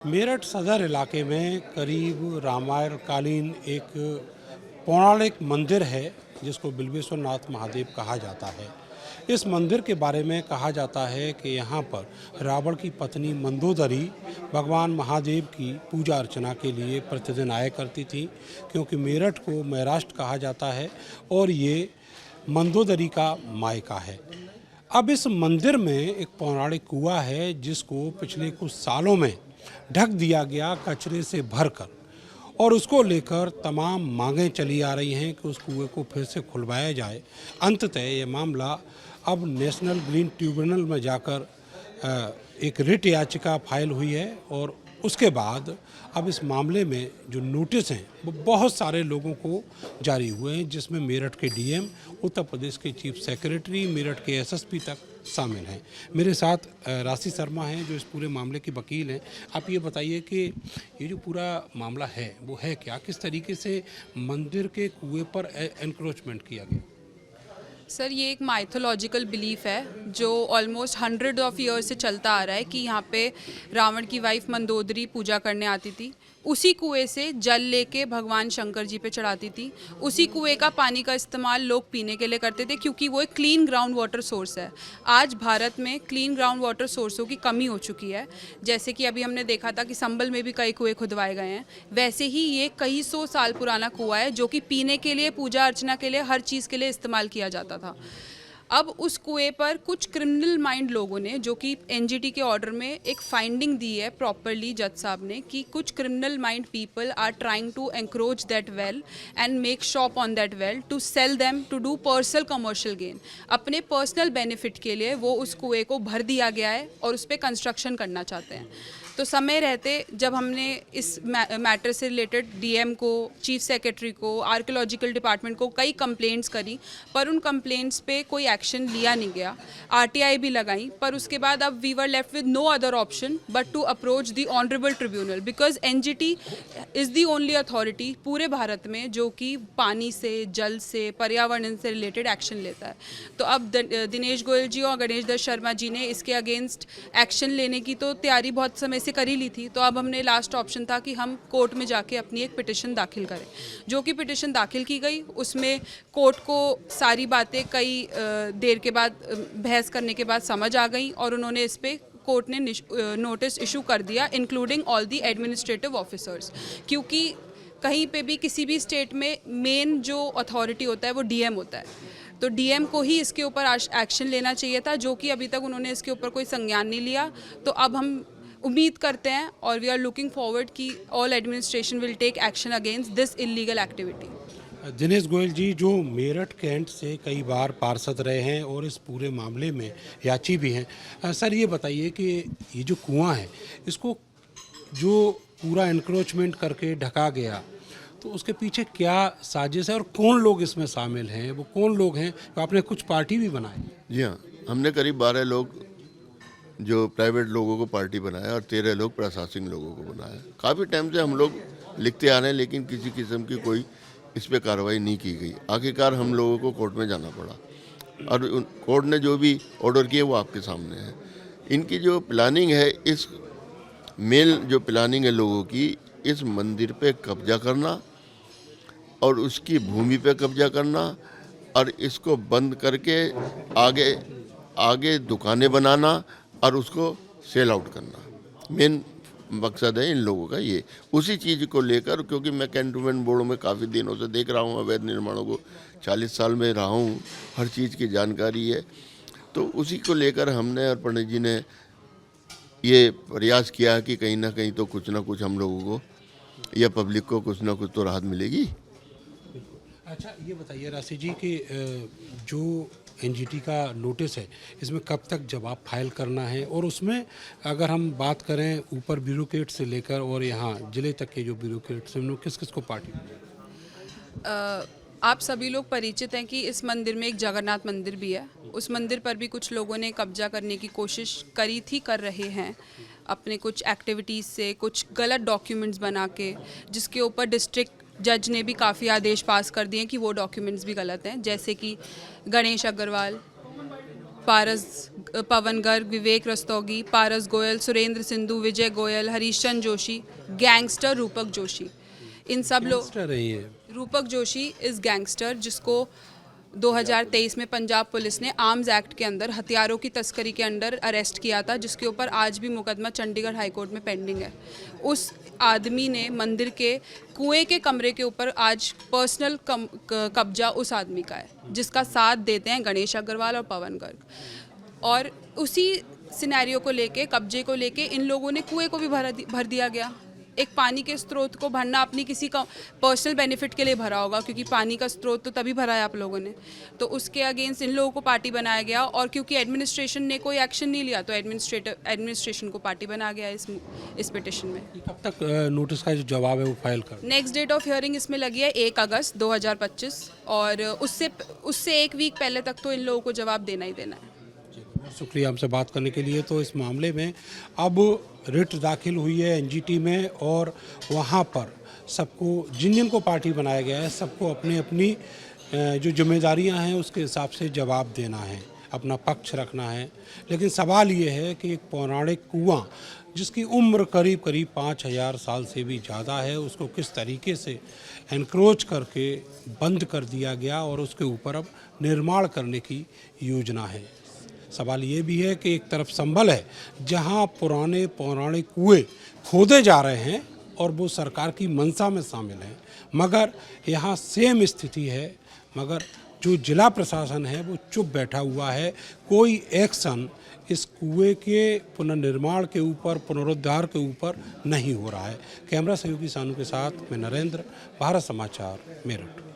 मेरठ सदर इलाके में करीब रामायण कालीन एक पौराणिक मंदिर है जिसको बिल्वेश्वर नाथ महादेव कहा जाता है। इस मंदिर के बारे में कहा जाता है कि यहाँ पर रावण की पत्नी मंदोदरी भगवान महादेव की पूजा अर्चना के लिए प्रतिदिन आया करती थी, क्योंकि मेरठ को महाराष्ट्र कहा जाता है और ये मंदोदरी का मायका है। अब इस मंदिर में एक पौराणिक कुआं है जिसको पिछले कुछ सालों में ढक दिया गया कचरे से भरकर, और उसको लेकर तमाम मांगें चली आ रही हैं कि उस कुएं को फिर से खुलवाया जाए। अंततः ये मामला अब नेशनल ग्रीन ट्रिब्यूनल में जाकर एक रिट याचिका फाइल हुई है, और उसके बाद अब इस मामले में जो नोटिस हैं वो बहुत सारे लोगों को जारी हुए हैं, जिसमें मेरठ के डीएम, उत्तर प्रदेश के चीफ सेक्रेटरी, मेरठ के एसएसपी तक शामिल हैं। मेरे साथ राशि शर्मा हैं जो इस पूरे मामले की वकील हैं। आप ये बताइए कि ये जो पूरा मामला है वो है क्या, किस तरीके से मंदिर के कुएं पर एनक्रोचमेंट किया गया? सर, ये एक माइथोलॉजिकल बिलीफ है जो ऑलमोस्ट 100 ऑफ ईयर से चलता आ रहा है कि यहाँ पे रावण की वाइफ मंदोदरी पूजा करने आती थी, उसी कुएं से जल लेके भगवान शंकर जी पे चढ़ाती थी। उसी कुएं का पानी का इस्तेमाल लोग पीने के लिए करते थे, क्योंकि वो एक क्लीन ग्राउंड वाटर सोर्स है। आज भारत में क्लीन ग्राउंड वाटर सोर्सों की कमी हो चुकी है। जैसे कि अभी हमने देखा था कि संभल में भी कई कुएं खुदवाए गए हैं, वैसे ही ये कई सौ साल पुराना कुआं है जो कि पीने के लिए, पूजा अर्चना के लिए, हर चीज़ के लिए इस्तेमाल किया जाता था। अब उस कुएं पर कुछ क्रिमिनल माइंड लोगों ने, जो कि एनजीटी के ऑर्डर में एक फाइंडिंग दी है प्रॉपरली जज साहब ने, कि कुछ criminal mind people are trying to encroach that well and make shop on that well to sell them to do personal commercial gain. अपने पर्सनल बेनिफिट के लिए वो उस कुएं को भर दिया गया है और उस पर कंस्ट्रक्शन करना चाहते हैं। तो समय रहते जब हमने इस मैटर से रिलेटेड डीएम को, चीफ सेक्रेटरी को, आर्कियोलॉजिकल डिपार्टमेंट को कई कंप्लेंट्स करी, पर उन कंप्लेंट्स पे कोई एक्शन लिया नहीं गया। आरटीआई भी लगाई, पर उसके बाद अब we were left with no other option but to approach the honourable tribunal, because NGT is the only authority पूरे भारत में जो कि पानी से, जल से, पर्यावरण से रिलेटेड एक्शन लेता है। तो अब दिनेश गोयल जी और गणेश दत्त शर्मा जी ने इसके अगेंस्ट एक्शन लेने की तो तैयारी बहुत समय से कर ही ली थी। तो अब हमने लास्ट ऑप्शन था कि हम कोर्ट में जाके अपनी एक पिटिशन दाखिल करें, जो कि पिटिशन दाखिल की गई। उसमें कोर्ट को सारी बातें कई देर के बाद बहस करने के बाद समझ आ गई, और उन्होंने इस पर कोर्ट ने नोटिस इशू कर दिया, including all the administrative officers, क्योंकि कहीं पे भी किसी भी स्टेट में मेन जो अथॉरिटी होता है वो डीएम होता है। तो डीएम को ही इसके ऊपर एक्शन लेना चाहिए था, जो कि अभी तक उन्होंने इसके ऊपर कोई संज्ञान नहीं लिया। तो अब हम उम्मीद करते हैं और वी आर लुकिंग फॉरवर्ड कि all administration will take action against this illegal activity. Dinesh Goyal ji, जो मेरठ कैंट से कई बार पार्षद रहे हैं और इस पूरे मामले में याची भी हैं, सर ये बताइए कि ये जो कुआं है इसको जो पूरा एनक्रोचमेंट करके ढका गया, तो उसके पीछे क्या साजिश है और कौन लोग इसमें शामिल हैं? वो कौन लोग हैं? तो आपने कुछ पार्टी भी बनाई? जी हाँ, हमने करीब 12 लोग जो प्राइवेट लोगों को पार्टी बनाया और 13 लोग प्रशासनिक लोगों को बनाया। काफ़ी टाइम से हम लोग लिखते आ रहे हैं, लेकिन किसी किस्म की कोई इस पर कार्रवाई नहीं की गई। आखिरकार हम लोगों को कोर्ट में जाना पड़ा, और कोर्ट ने जो भी ऑर्डर किए वो आपके सामने है। इनकी जो प्लानिंग है, इस मेन जो प्लानिंग है लोगों की, इस मंदिर पे कब्जा करना और उसकी भूमि पे कब्जा करना, और इसको बंद करके आगे दुकानें बनाना और उसको सेल आउट करना, मेन मकसद है इन लोगों का ये। उसी चीज़ को लेकर, क्योंकि मैं कैंटोनमेंट बोर्ड में काफ़ी दिनों से देख रहा हूँ अवैध निर्माणों को, 40 साल में रहा हूँ, हर चीज़ की जानकारी है। तो उसी को लेकर हमने और पंडित जी ने ये प्रयास किया कि कहीं ना कहीं तो कुछ ना कुछ हम लोगों को या पब्लिक को कुछ ना कुछ तो राहत मिलेगी। अच्छा, ये बताइए राशि जी कि जो एनजीटी का नोटिस है इसमें कब तक जवाब फाइल करना है, और उसमें अगर हम बात करें ऊपर ब्यूरोक्रेट से लेकर और यहाँ जिले तक के जो ब्यूरोक्रेट्स हैं, किस किस को पार्टी? आप सभी लोग परिचित हैं कि इस मंदिर में एक जगन्नाथ मंदिर भी है। उस मंदिर पर भी कुछ लोगों ने कब्जा करने की कोशिश करी थी, कर रहे हैं, अपने कुछ एक्टिविटीज़ से, कुछ गलत डॉक्यूमेंट्स बना के, जिसके ऊपर डिस्ट्रिक्ट जज ने भी काफ़ी आदेश पास कर दिए कि वो डॉक्यूमेंट्स भी गलत हैं। जैसे कि गणेश अग्रवाल, पारस पवन गर्ग, विवेक रस्तोगी, पारस गोयल, सुरेंद्र सिंधु, विजय गोयल, हरीशचंद्र जोशी, गैंगस्टर रूपक जोशी। इन सब लोग, गैंगस्टर है ये। रूपक जोशी इज़ गैंगस्टर, जिसको 2023 में पंजाब पुलिस ने आर्म्स एक्ट के अंदर हथियारों की तस्करी के अंडर अरेस्ट किया था, जिसके ऊपर आज भी मुकदमा चंडीगढ़ हाई कोर्ट में पेंडिंग है। उस आदमी ने मंदिर के कुएं के कमरे के ऊपर आज पर्सनल कब्जा उस आदमी का है, जिसका साथ देते हैं गणेश अग्रवाल और पवन गर्ग। और उसी सिनेरियो को लेके, कब्जे को लेके इन लोगों ने कुएं को भी भर दिया गया। एक पानी के स्रोत को भरना अपनी किसी का पर्सनल बेनिफिट के लिए भरा होगा, क्योंकि पानी का स्रोत तो तभी भरा है आप लोगों ने, तो उसके अगेंस्ट इन लोगों को पार्टी बनाया गया। और क्योंकि एडमिनिस्ट्रेशन ने कोई एक्शन नहीं लिया, तो एडमिनिस्ट्रेशन को पार्टी बनाया गया इस पिटिशन में। कब तक नोटिस का जो जवाब है वो फाइल कर? नेक्स्ट डेट ऑफ हियरिंग इसमें लगी है 1 अगस्त 2025, और उससे 1 वीक पहले तक तो इन लोगों को जवाब देना ही देना है। बहुत शुक्रिया हमसे बात करने के लिए। तो इस मामले में अब रिट दाखिल हुई है एनजीटी में, और वहाँ पर सबको, जिन जिन को पार्टी बनाया गया है, सबको अपनी अपनी जो जिम्मेदारियां हैं उसके हिसाब से जवाब देना है, अपना पक्ष रखना है। लेकिन सवाल ये है कि एक पौराणिक कुआं जिसकी उम्र करीब करीब 5000 साल से भी ज़्यादा है, उसको किस तरीके से एनक्रोच करके बंद कर दिया गया और उसके ऊपर अब निर्माण करने की योजना है। सवाल ये भी है कि एक तरफ संभल है जहां पुराने पौराणिक कुएं खोदे जा रहे हैं और वो सरकार की मंशा में शामिल हैं, मगर यहाँ सेम स्थिति है, मगर जो जिला प्रशासन है वो चुप बैठा हुआ है। कोई एक्शन इस कुएं के पुनर्निर्माण के ऊपर, पुनरुद्धार के ऊपर नहीं हो रहा है। कैमरा सहयोगी सानू के साथ मैं नरेंद्र, भारत समाचार, मेरठ।